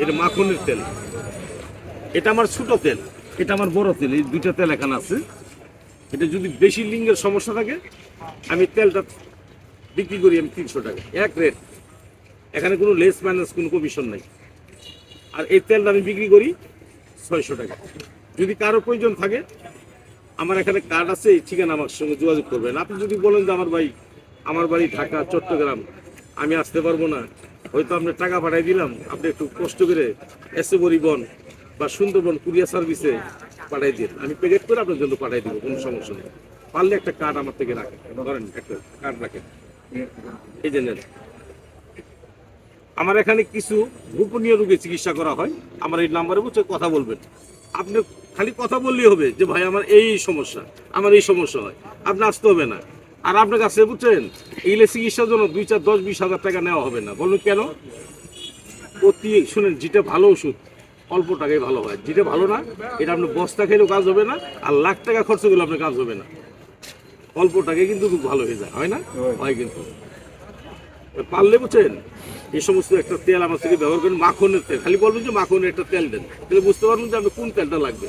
এটা মাখনের তেল, এটা আমার ছোট তেল, এটা আমার বড় তেল, এই দুইটা তেল এখানে আছে। এটা যদি বেশি লিঙ্গের সমস্যা থাকে আমি তেলটা বিক্রি করি আমি 300 টাকা, এক রেট, এখানে কোনো লেস মাইনাস কোনো কমিশন নাই। আর এই তেলটা আমি বিক্রি করি 600 টাকা। যদি কারো প্রয়োজন থাকে আমার এখানে কার্ড আছে, এই ঠিকানা আমার সঙ্গে যোগাযোগ করবেন। আপনি যদি বলেন যে আমার বাড়ি ঢাকা চট্টগ্রাম, আমি আসতে পারবো না, হয়তো আপনি টাকা পাঠাই দিলাম, আপনি একটু কষ্ট করে এসে পরিবহন বা সুন্দরবন কুরিয়ার সার্ভিসে পাঠাই দিন, আমি প্যাকেট করে আপনার জন্য পাঠাই দিব, কোনো সমস্যা নেই। পারলে একটা কার্ড আমার থেকে রাখেন, ধরেন একটা কার্ড রাখেন, এই যে নেন। আমার এখানে কিছু গোপনীয় রোগে চিকিৎসা করা হয়, আমার এই নাম্বারে বুঝছে কথা বলবেন। আপনি খালি কথা বললেই হবে যে ভাই আমার এই সমস্যা, আমার এই সমস্যা হয়, আপনি আসতে হবে না। আর আপনার কাছে বুঝছেন এইগুলো চিকিৎসার জন্য 2, 4, 10, 20 হাজার টাকা নেওয়া হবে না। বলুন কেন? শুনেন, যেটা ভালো ওষুধ অল্প টাকায় ভালো হয়, যেটা ভালো না এটা আপনি বস্তা খেলেও কাজ হবে না, আর লাখ টাকা খরচ করলে আপনার কাজ হবে না। অল্প টাকায় কিন্তু খুব ভালো হয়ে যায়, হয় না? হয় কিন্তু। পারলে বুঝছেন এই সমস্ত একটা তেল আমার থেকে ব্যবহার করেন, মাখনের তেল, খালি বলবেন যে মাখনের একটা তেল দেন, তাহলে বুঝতে পারবেন যে আপনি কোন তেলটা লাগবে।